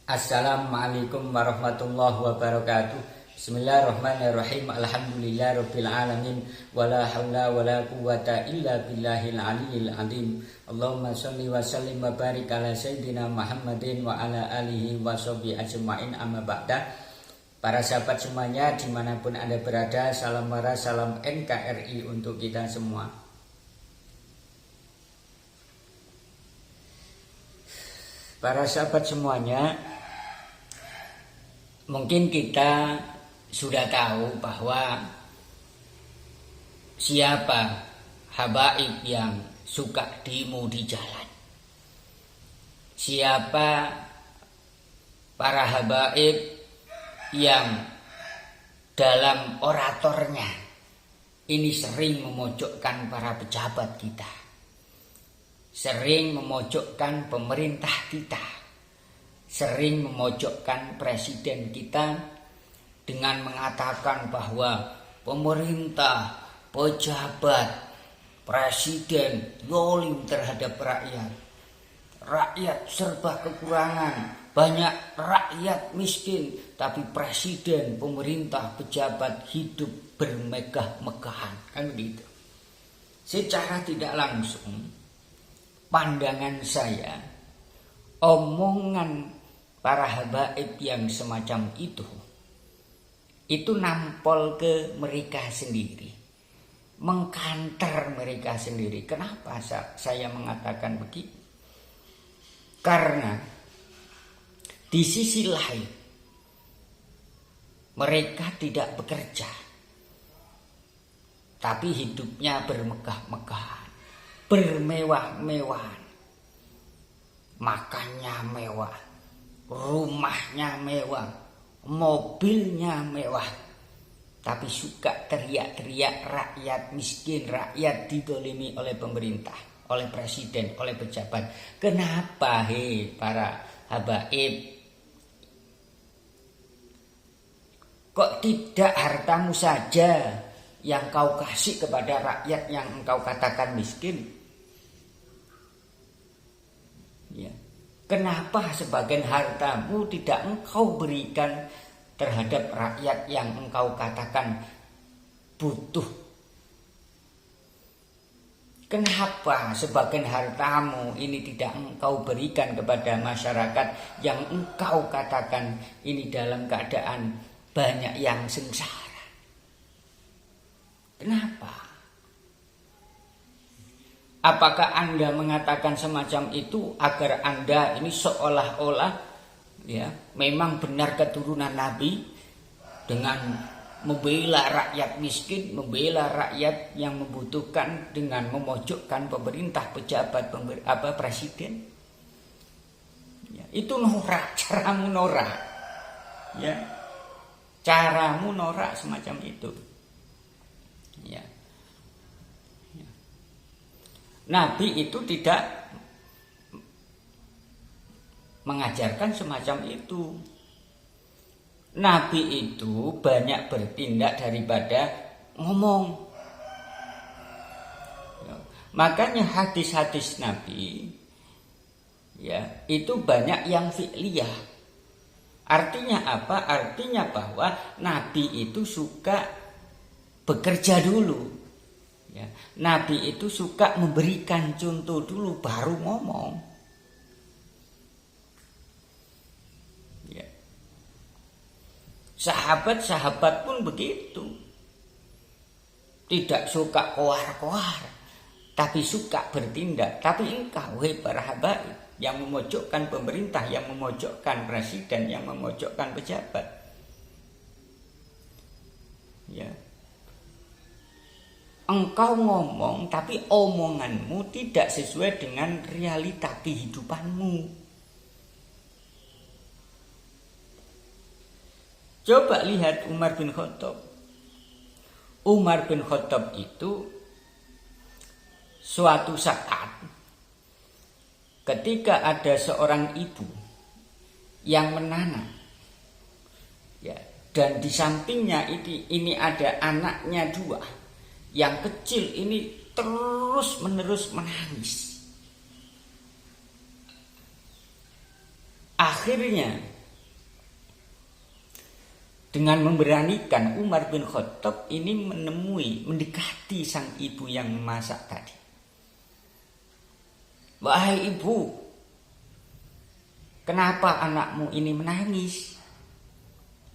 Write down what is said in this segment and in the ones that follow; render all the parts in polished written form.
Assalamualaikum warahmatullahi wabarakatuh. Bismillahirrahmanirrahim. Alhamdulillahirabbil alamin wala haula wala quwata illa billahil aliyil azim. Allahumma shalli wa sallim wa barik ala sayyidina Muhammadin wa ala alihi wa sahbihi ajmain, amma ba'da. Para sahabat semuanya dimanapun Anda berada, salam mara, salam NKRI untuk kita semua. Para sahabat semuanya, mungkin kita sudah tahu bahwa siapa habaib yang suka demo di jalan. Siapa para habaib yang dalam oratornya ini sering memojokkan para pejabat kita, sering memojokkan pemerintah kita, sering memojokkan presiden kita dengan mengatakan bahwa pemerintah, pejabat, presiden zalim terhadap rakyat. Rakyat serba kekurangan, banyak rakyat miskin, tapi presiden, pemerintah, pejabat hidup bermegah-megahan. Kan begitu. Secara tidak langsung, pandangan saya, omongan para habaib yang semacam itu nampol ke mereka sendiri, mengkanter mereka sendiri. Kenapa saya mengatakan begitu? Karena di sisi lain mereka tidak bekerja, tapi hidupnya bermegah-megahan, bermewah-mewahan, makannya mewah, rumahnya mewah, mobilnya mewah, tapi suka teriak-teriak rakyat miskin, rakyat didolimi oleh pemerintah, oleh presiden, oleh pejabat. Kenapa para habaib? Kok tidak hartamu saja yang kau kasih kepada rakyat yang engkau katakan miskin? Ya. Kenapa sebagian hartamu tidak engkau berikan terhadap rakyat yang engkau katakan butuh? Kenapa sebagian hartamu ini tidak engkau berikan kepada masyarakat yang engkau katakan ini dalam keadaan banyak yang sengsara? Kenapa? Apakah Anda mengatakan semacam itu agar Anda ini seolah-olah ya memang benar keturunan Nabi dengan membela rakyat miskin, membela rakyat yang membutuhkan dengan memojokkan pemerintah, pejabat, presiden? Ya, itu norak, caramu norak. Ya, caramu norak semacam itu. Ya. Ya. Nabi itu tidak mengajarkan semacam itu. Nabi itu banyak bertindak daripada ngomong. Ya. Makanya hadis-hadis Nabi ya itu banyak yang fi'liyah. Artinya apa? Artinya bahwa Nabi itu suka bekerja dulu. Ya. Nabi itu suka memberikan contoh dulu baru ngomong. Sahabat-sahabat pun begitu. Tidak suka koar-koar, tapi suka bertindak. Tapi engkau, para habaib, yang memojokkan pemerintah, yang memojokkan presiden, yang memojokkan pejabat, ya, engkau ngomong, tapi omonganmu tidak sesuai dengan realita kehidupanmu. Coba lihat Umar bin Khattab. Umar bin Khattab itu suatu saat ketika ada seorang ibu yang menanam, ya, dan di sampingnya ini ada anaknya dua, yang kecil ini terus menerus menangis. Akhirnya dengan memberanikan Umar bin Khattab ini mendekati sang ibu yang memasak tadi. Wahai ibu, kenapa anakmu ini menangis?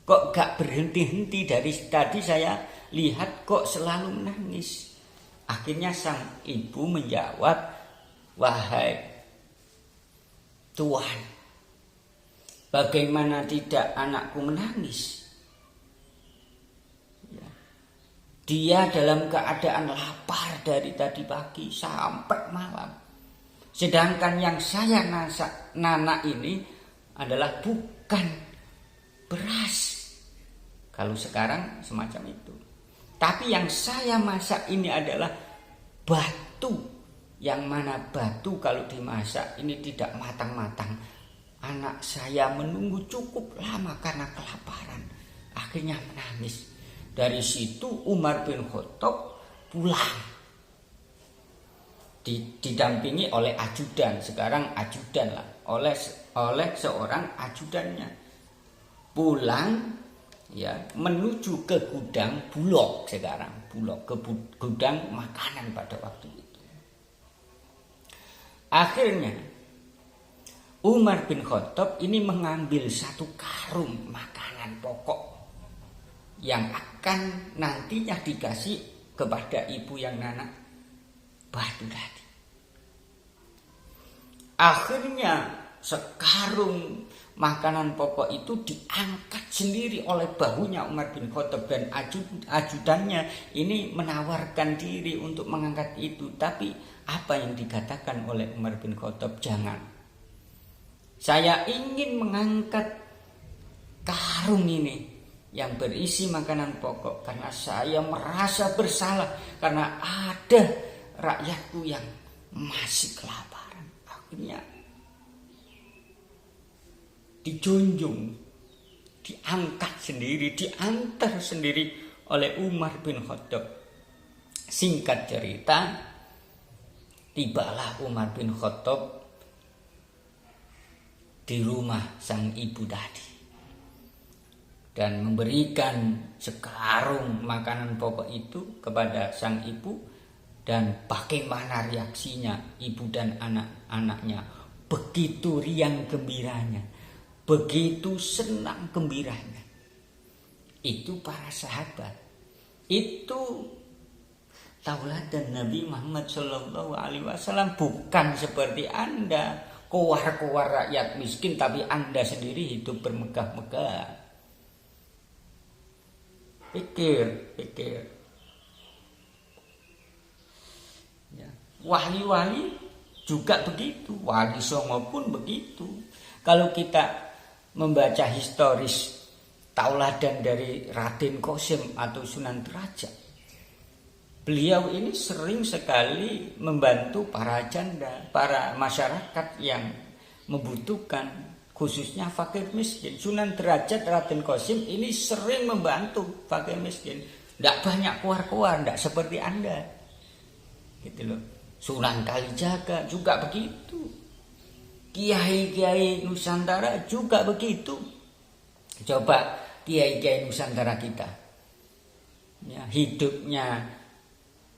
Kok gak berhenti-henti dari tadi saya lihat kok selalu menangis. Akhirnya sang ibu menjawab, wahai Tuan, bagaimana tidak anakku menangis? Ya. Dia dalam keadaan lapar dari tadi pagi sampai malam. Sedangkan yang saya nanak ini adalah bukan beras. Kalau sekarang semacam itu. Tapi yang saya masak ini adalah batu. Yang mana batu kalau dimasak ini tidak matang-matang. Anak saya menunggu cukup lama karena kelaparan. Akhirnya menangis. Dari situ Umar bin Khattab pulang. Didampingi oleh ajudan, sekarang ajudan lah, oleh seorang ajudannya, pulang ya menuju ke gudang Bulog, sekarang Bulog, ke gudang makanan pada waktu itu. Akhirnya Umar bin Khattab ini mengambil satu karung makanan pokok yang akan nantinya dikasih kepada ibu yang nanak batu tadi. Akhirnya sekarung makanan pokok itu diangkat sendiri oleh bahunya Umar bin Khattab, dan ajudannya ini menawarkan diri untuk mengangkat itu. Tapi apa yang dikatakan oleh Umar bin Khattab? Jangan. Saya ingin mengangkat karung ini yang berisi makanan pokok karena saya merasa bersalah karena ada rakyatku yang masih kelaparan. Akhirnya dijunjung, diangkat sendiri, diantar sendiri oleh Umar bin Khattab. Singkat cerita, tibalah Umar bin Khattab di rumah sang ibu tadi dan memberikan sekarung makanan pokok itu kepada sang ibu. Dan bagaimana reaksinya ibu dan anak-anaknya? Begitu riang gembiranya, begitu senang gembiranya. Itu para sahabat. Itu tauladan Nabi Muhammad SAW. Bukan seperti Anda, kowar-kowar rakyat miskin, tapi Anda sendiri hidup bermegah-megah. Pikir. Wali-wali juga begitu, Wali Songo pun begitu. Kalau kita membaca historis tauladan dari Raden Qasim atau Sunan Derajat, beliau ini sering sekali membantu para janda, para masyarakat yang membutuhkan, khususnya fakir miskin. Sunan Derajat, Raden Qasim ini sering membantu fakir miskin. Tidak banyak keluar-keluar, tidak seperti Anda, gitu loh. Sunan Kalijaga juga begitu. Kiai-kiai Nusantara juga begitu. Coba kiai-kiai Nusantara kita, ya, hidupnya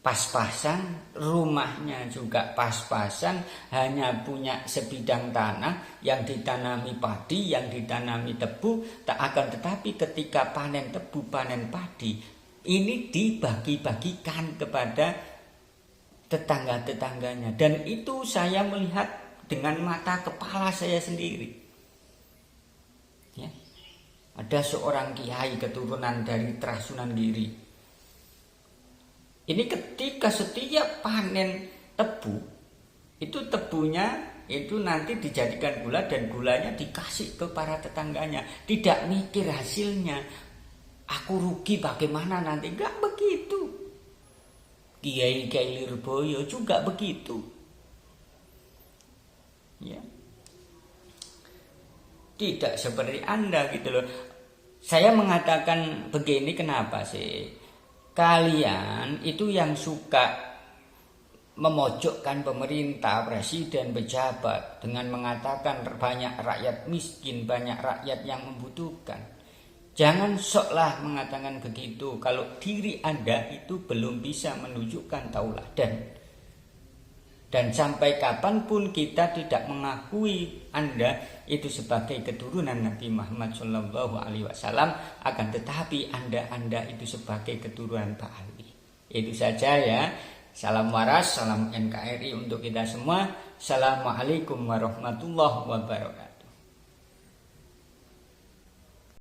pas-pasan, rumahnya juga pas-pasan, hanya punya sebidang tanah yang ditanami padi, yang ditanami tebu. Tak akan tetapi ketika panen tebu, panen padi, ini dibagi-bagikan kepada tetangga-tetangganya. Dan itu saya melihat dengan mata kepala saya sendiri, ya. Ada seorang kiai keturunan dari Trasunan Giri. Ini ketika setiap panen tebu, itu tebunya itu nanti dijadikan gula dan gulanya dikasih ke para tetangganya. Tidak mikir hasilnya, aku rugi bagaimana nanti, enggak begitu. Kiai-kiai Lirboyo juga begitu, ya. Tidak seperti Anda, gitu loh. Saya mengatakan begini, kenapa sih kalian itu yang suka memojokkan pemerintah, presiden, pejabat dengan mengatakan banyak rakyat miskin, banyak rakyat yang membutuhkan. Jangan soklah mengatakan begitu kalau diri Anda itu belum bisa menunjukkan tauladan. Dan sampai kapanpun kita tidak mengakui Anda itu sebagai keturunan Nabi Muhammad SAW, akan tetapi Anda itu sebagai keturunan Pak Ali. Itu saja ya. Salam waras, salam NKRI untuk kita semua. Assalamualaikum warahmatullahi wabarakatuh.